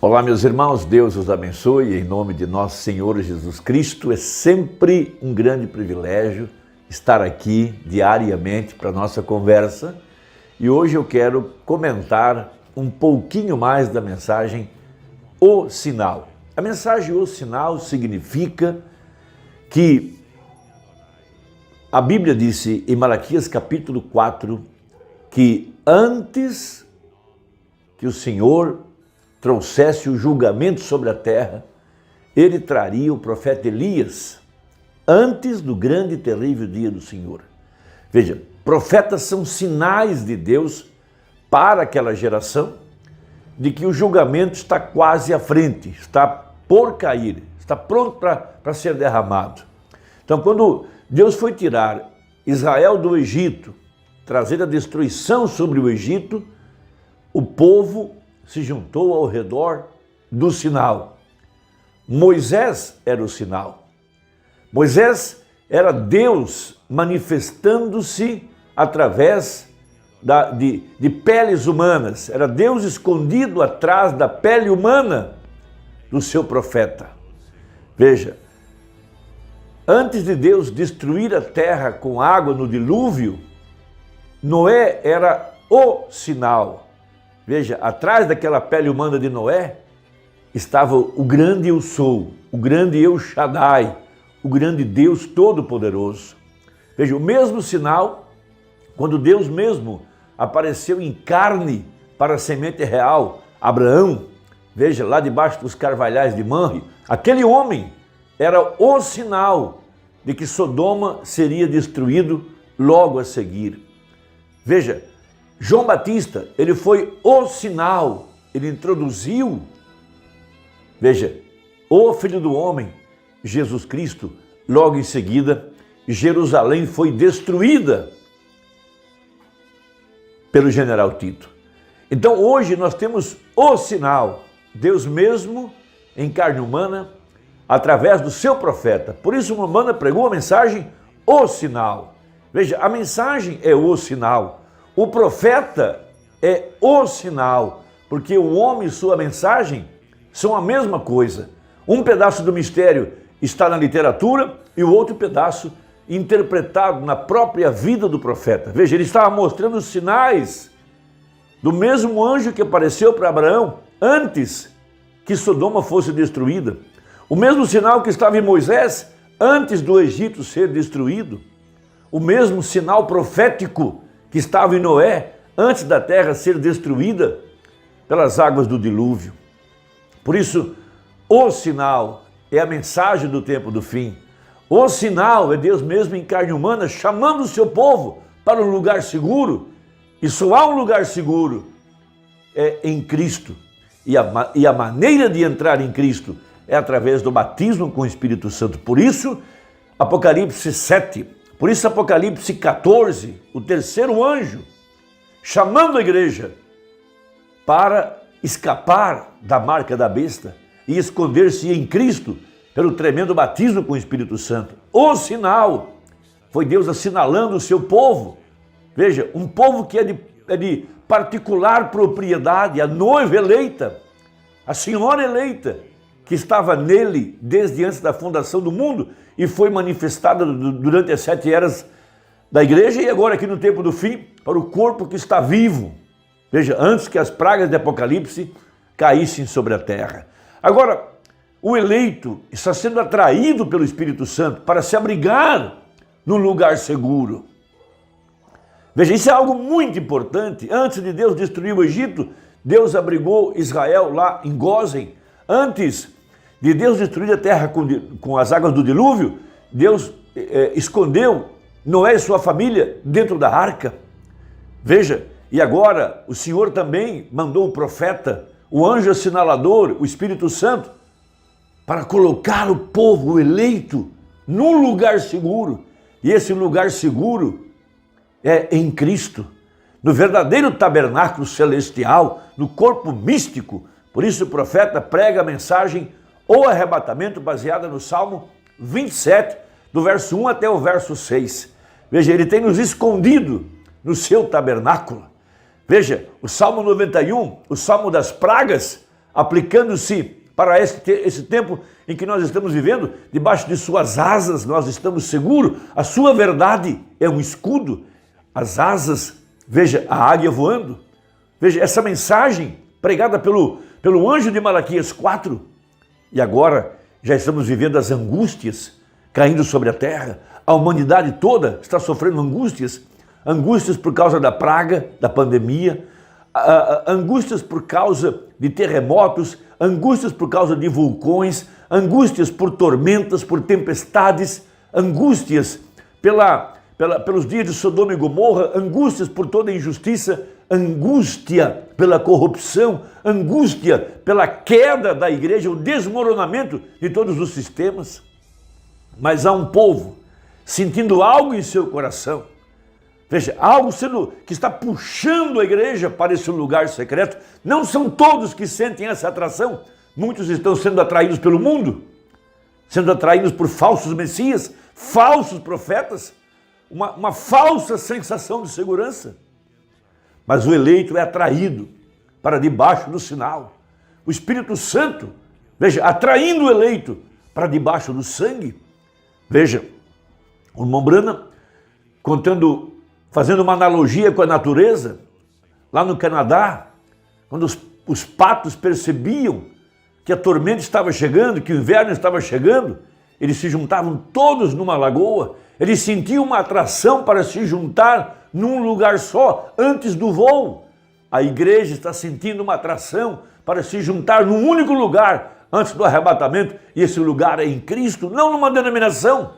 Olá, meus irmãos, Deus os abençoe em nome de nosso Senhor Jesus Cristo. É sempre um grande privilégio estar aqui diariamente para a nossa conversa e hoje eu quero comentar um pouquinho mais da mensagem O Sinal. A mensagem O Sinal significa que a Bíblia disse em Malaquias capítulo 4 que antes que o Senhor trouxesse o julgamento sobre a terra, ele traria o profeta Elias antes do grande e terrível dia do Senhor. Veja, profetas são sinais de Deus para aquela geração de que o julgamento está quase à frente, está por cair, está pronto para ser derramado. Então, quando Deus foi tirar Israel do Egito, trazer a destruição sobre o Egito, o povo se juntou ao redor do sinal. Moisés era o sinal. Moisés era Deus manifestando-se através de peles humanas. Era Deus escondido atrás da pele humana do seu profeta. Veja, antes de Deus destruir a terra com água no dilúvio, Noé era o sinal. Veja, atrás daquela pele humana de Noé estava o grande Eu Sou, o grande El Shaddai, o grande Deus Todo-Poderoso. Veja, o mesmo sinal, quando Deus mesmo apareceu em carne para a semente real, Abraão, veja, lá debaixo dos carvalhais de Manre, aquele homem era o sinal de que Sodoma seria destruído logo a seguir. Veja, João Batista, ele foi o sinal, ele introduziu, veja, o Filho do Homem, Jesus Cristo, logo em seguida, Jerusalém foi destruída pelo general Tito. Então hoje nós temos o sinal, Deus mesmo em carne humana, através do seu profeta. Por isso Mamana pregou a mensagem, o sinal. Veja, a mensagem é o sinal. O profeta é o sinal, porque o homem e sua mensagem são a mesma coisa. Um pedaço do mistério está na literatura e o outro pedaço interpretado na própria vida do profeta. Veja, ele estava mostrando os sinais do mesmo anjo que apareceu para Abraão antes que Sodoma fosse destruída. O mesmo sinal que estava em Moisés antes do Egito ser destruído. O mesmo sinal profético que estava em Noé, antes da terra ser destruída pelas águas do dilúvio. Por isso, o sinal é a mensagem do tempo do fim. O sinal é Deus mesmo em carne humana, chamando o seu povo para um lugar seguro. E só há um lugar seguro, é em Cristo. E a maneira de entrar em Cristo é através do batismo com o Espírito Santo. Por isso, Apocalipse 7, por isso Apocalipse 14, o terceiro anjo, chamando a igreja para escapar da marca da besta e esconder-se em Cristo pelo tremendo batismo com o Espírito Santo. O sinal foi Deus assinalando o seu povo. Veja, um povo que é de particular propriedade, a noiva eleita, a senhora eleita, que estava nele desde antes da fundação do mundo e foi manifestada durante as 7 eras da igreja e agora aqui no tempo do fim para o corpo que está vivo. Veja, antes que as pragas de Apocalipse caíssem sobre a terra. Agora, o eleito está sendo atraído pelo Espírito Santo para se abrigar num lugar seguro. Veja, isso é algo muito importante. Antes de Deus destruir o Egito, Deus abrigou Israel lá em Gósen. Antes de Deus destruir a terra com as águas do dilúvio, Deus escondeu Noé e sua família dentro da arca. Veja, e agora o Senhor também mandou o profeta, o anjo assinalador, o Espírito Santo, para colocar o povo, o eleito, num lugar seguro. E esse lugar seguro é em Cristo, no verdadeiro tabernáculo celestial, no corpo místico. Por isso o profeta prega a mensagem ou arrebatamento baseada no Salmo 27, do verso 1 até o verso 6. Veja, ele tem nos escondido no seu tabernáculo. Veja, o Salmo 91, o Salmo das pragas, aplicando-se para esse tempo em que nós estamos vivendo. Debaixo de suas asas nós estamos seguros. A sua verdade é um escudo. As asas, veja, a águia voando. Veja, essa mensagem pregada pelo anjo de Malaquias 4. E agora já estamos vivendo as angústias caindo sobre a terra. A humanidade toda está sofrendo angústias. Angústias por causa da praga, da pandemia. Angústias por causa de terremotos. Angústias por causa de vulcões. Angústias por tormentas, por tempestades. Angústias pelos dias de Sodoma e Gomorra. Angústias por toda injustiça. Angústia pela corrupção, angústia pela queda da igreja, o desmoronamento de todos os sistemas. Mas há um povo sentindo algo em seu coração, veja, algo que está puxando a igreja para esse lugar secreto. Não são todos que sentem essa atração, muitos estão sendo atraídos pelo mundo, sendo atraídos por falsos messias, falsos profetas, uma falsa sensação de segurança. Mas o eleito é atraído para debaixo do sinal. O Espírito Santo, veja, atraindo o eleito para debaixo do sangue. Veja, o irmão Branham fazendo uma analogia com a natureza, lá no Canadá, quando os patos percebiam que a tormenta estava chegando, que o inverno estava chegando, eles se juntavam todos numa lagoa, eles sentiam uma atração para se juntar num lugar só, antes do voo. A igreja está sentindo uma atração para se juntar num único lugar, antes do arrebatamento, e esse lugar é em Cristo, não numa denominação,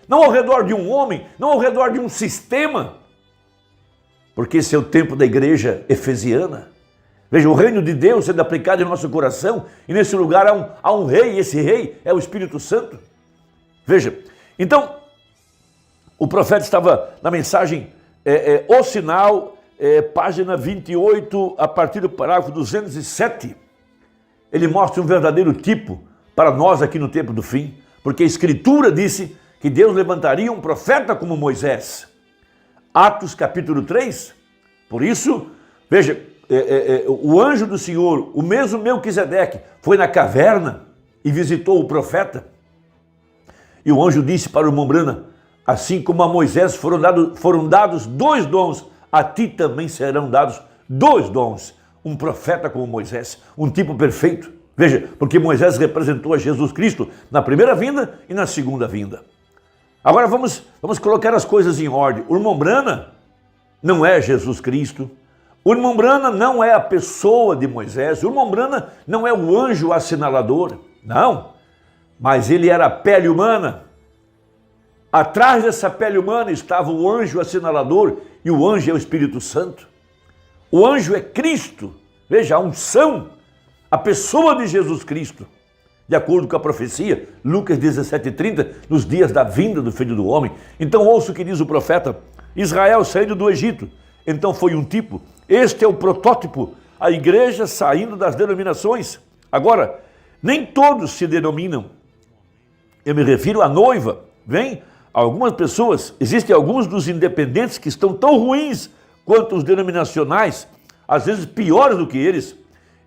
não ao redor de um homem, não ao redor de um sistema, porque esse é o tempo da igreja efesiana. Veja, o reino de Deus sendo aplicado em nosso coração, e nesse lugar há um rei, e esse rei é o Espírito Santo. Veja, então, o profeta estava na mensagem o sinal, página 28, a partir do parágrafo 207. Ele mostra um verdadeiro tipo para nós aqui no tempo do fim, porque a Escritura disse que Deus levantaria um profeta como Moisés. Atos capítulo 3, por isso, veja, o anjo do Senhor, o mesmo Melquisedeque, foi na caverna e visitou o profeta. E o anjo disse para o irmão Branham: assim como a Moisés foram dados 2 dons, a ti também serão dados 2 dons. Um profeta como Moisés, um tipo perfeito. Veja, porque Moisés representou a Jesus Cristo na primeira vinda e na segunda vinda. Agora vamos colocar as coisas em ordem. O irmão Branham não é Jesus Cristo. O irmão Branham não é a pessoa de Moisés. O irmão Branham não é o anjo assinalador. Não. Mas ele era a pele humana. Atrás dessa pele humana estava o anjo assinalador, e o anjo é o Espírito Santo. O anjo é Cristo. Veja, a unção, a pessoa de Jesus Cristo, de acordo com a profecia, Lucas 17:30, nos dias da vinda do Filho do Homem. Então ouça o que diz o profeta: Israel saindo do Egito, então foi um tipo. Este é o protótipo, a igreja saindo das denominações. Agora, nem todos se denominam. Eu me refiro à noiva. Vem, algumas pessoas, existem alguns dos independentes que estão tão ruins quanto os denominacionais, às vezes piores do que eles.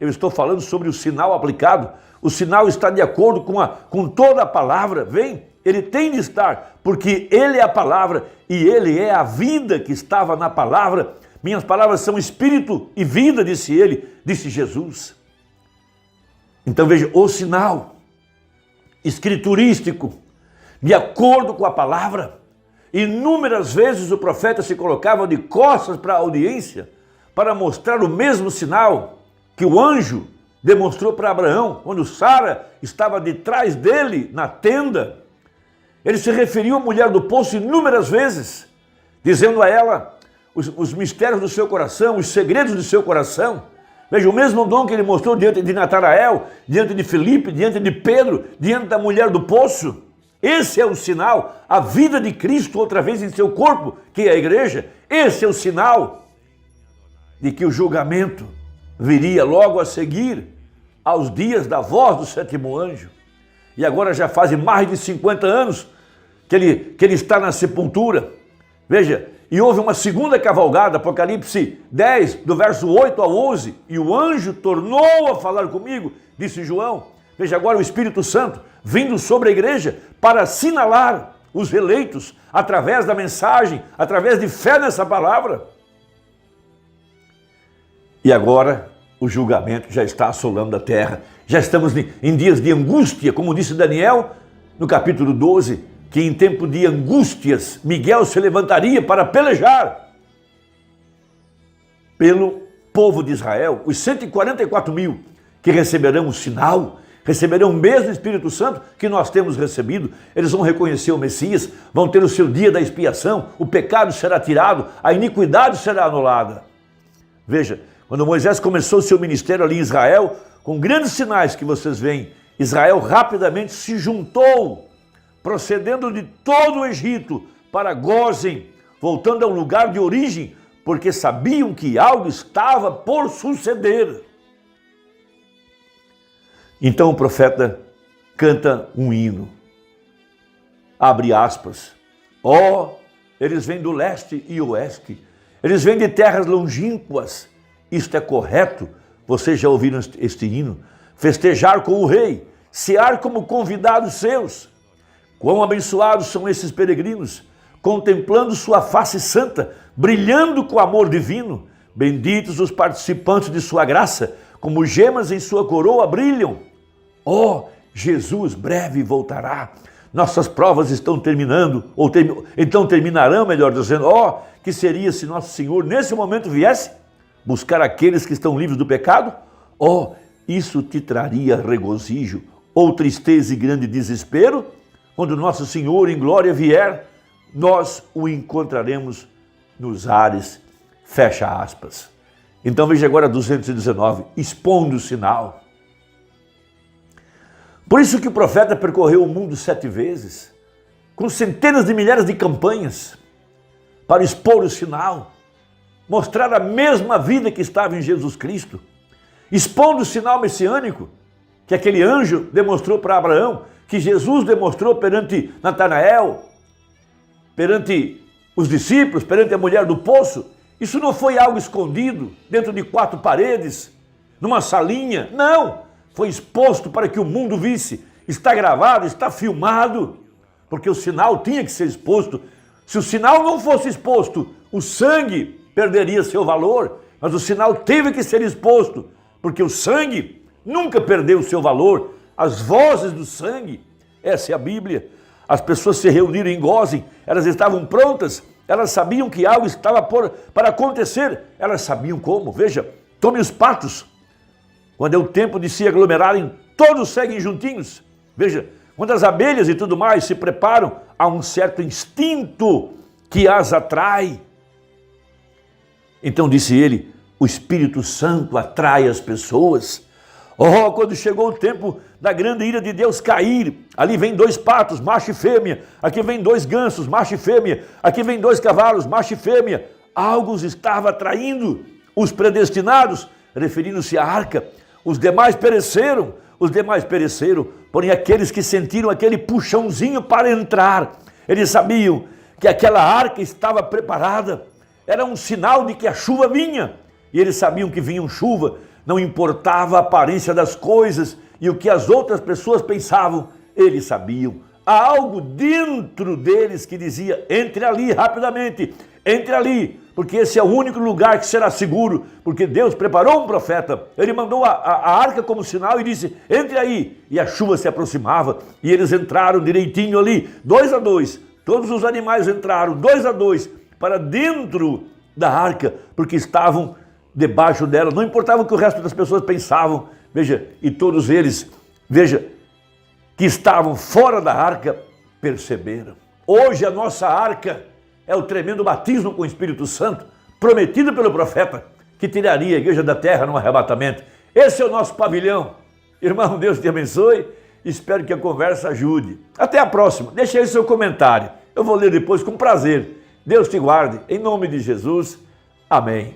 Eu estou falando sobre o sinal aplicado. O sinal está de acordo com toda a palavra. Vem, ele tem de estar, porque ele é a palavra e ele é a vida que estava na palavra. Minhas palavras são espírito e vida, disse ele, disse Jesus. Então veja, o sinal escriturístico, de acordo com a palavra. Inúmeras vezes o profeta se colocava de costas para a audiência para mostrar o mesmo sinal que o anjo demonstrou para Abraão, quando Sara estava de trás dele na tenda. Ele se referiu à mulher do poço inúmeras vezes, dizendo a ela os mistérios do seu coração, os segredos do seu coração. Veja, o mesmo dom que ele mostrou diante de Natanael, diante de Filipe, diante de Pedro, diante da mulher do poço. Esse é o sinal, a vida de Cristo outra vez em seu corpo, que é a igreja. Esse é o sinal de que o julgamento viria logo a seguir aos dias da voz do 7º anjo. E agora já fazem mais de 50 anos que ele está na sepultura. Veja, E houve uma segunda cavalgada, Apocalipse 10, do verso 8 ao 11, e o anjo tornou a falar comigo, disse João. Veja agora o Espírito Santo vindo sobre a igreja para assinalar os eleitos através da mensagem, através de fé nessa palavra. E agora o julgamento já está assolando a terra. Já estamos em dias de angústia, como disse Daniel no capítulo 12, que em tempo de angústias Miguel se levantaria para pelejar pelo povo de Israel, os 144 mil que receberão o sinal, receberão o mesmo Espírito Santo que nós temos recebido. Eles vão reconhecer o Messias, vão ter o seu dia da expiação, o pecado será tirado, a iniquidade será anulada. Veja, quando Moisés começou o seu ministério ali em Israel, com grandes sinais que vocês veem, Israel rapidamente se juntou, procedendo de todo o Egito para Gósen, voltando ao lugar de origem, porque sabiam que algo estava por suceder. Então o profeta canta um hino, abre aspas, eles vêm do leste e oeste, eles vêm de terras longínquas, isto é correto, vocês já ouviram este hino, festejar com o rei, cear como convidados seus. Quão abençoados são esses peregrinos, contemplando sua face santa, brilhando com amor divino. Benditos os participantes de sua graça, como gemas em sua coroa brilham. Jesus breve voltará. Nossas provas estão terminando, então terminarão, melhor dizendo. Que seria se nosso Senhor nesse momento viesse buscar aqueles que estão livres do pecado? Isso te traria regozijo, ou tristeza e grande desespero? Quando nosso Senhor em glória vier, nós o encontraremos nos ares, fecha aspas. Então veja agora 219, expondo o sinal. Por isso que o profeta percorreu o mundo 7 vezes, com centenas de milhares de campanhas, para expor o sinal, mostrar a mesma vida que estava em Jesus Cristo, expondo o sinal messiânico, que aquele anjo demonstrou para Abraão, que Jesus demonstrou perante Natanael, perante os discípulos, perante a mulher do poço. Isso não foi algo escondido dentro de 4 paredes, numa salinha, não! Foi exposto para que o mundo visse, está gravado, está filmado, porque o sinal tinha que ser exposto. Se o sinal não fosse exposto, o sangue perderia seu valor, mas o sinal teve que ser exposto, porque o sangue nunca perdeu seu valor. As vozes do sangue, essa é a Bíblia. As pessoas se reuniram em Gósen, elas estavam prontas, elas sabiam que algo estava para acontecer, elas sabiam como. Veja, tome os patos, quando é o tempo de se aglomerarem, todos seguem juntinhos. Veja, quando as abelhas e tudo mais se preparam, há um certo instinto que as atrai. Então disse ele, o Espírito Santo atrai as pessoas. Quando chegou o tempo da grande ira de Deus cair, ali vem 2 patos, macho e fêmea, aqui vem 2 gansos, macho e fêmea, aqui vem 2 cavalos, macho e fêmea. Algo os estava atraindo, os predestinados, referindo-se à arca. Os demais pereceram, porém aqueles que sentiram aquele puxãozinho para entrar, eles sabiam que aquela arca estava preparada, era um sinal de que a chuva vinha, e eles sabiam que vinha chuva, não importava a aparência das coisas e o que as outras pessoas pensavam, eles sabiam. Há algo dentro deles que dizia, entre ali rapidamente, entre ali, porque esse é o único lugar que será seguro, porque Deus preparou um profeta, ele mandou a arca como sinal e disse, entre aí, e a chuva se aproximava, e eles entraram direitinho ali, 2 a 2, todos os animais entraram, 2 a 2, para dentro da arca, porque estavam debaixo dela, não importava o que o resto das pessoas pensavam, veja, e todos eles, veja, que estavam fora da arca, perceberam. Hoje a nossa arca é o tremendo batismo com o Espírito Santo, prometido pelo profeta, que tiraria a igreja da terra num arrebatamento. Esse é o nosso pavilhão. Irmão, Deus te abençoe, espero que a conversa ajude. Até a próxima, deixe aí seu comentário, eu vou ler depois com prazer. Deus te guarde, em nome de Jesus, amém.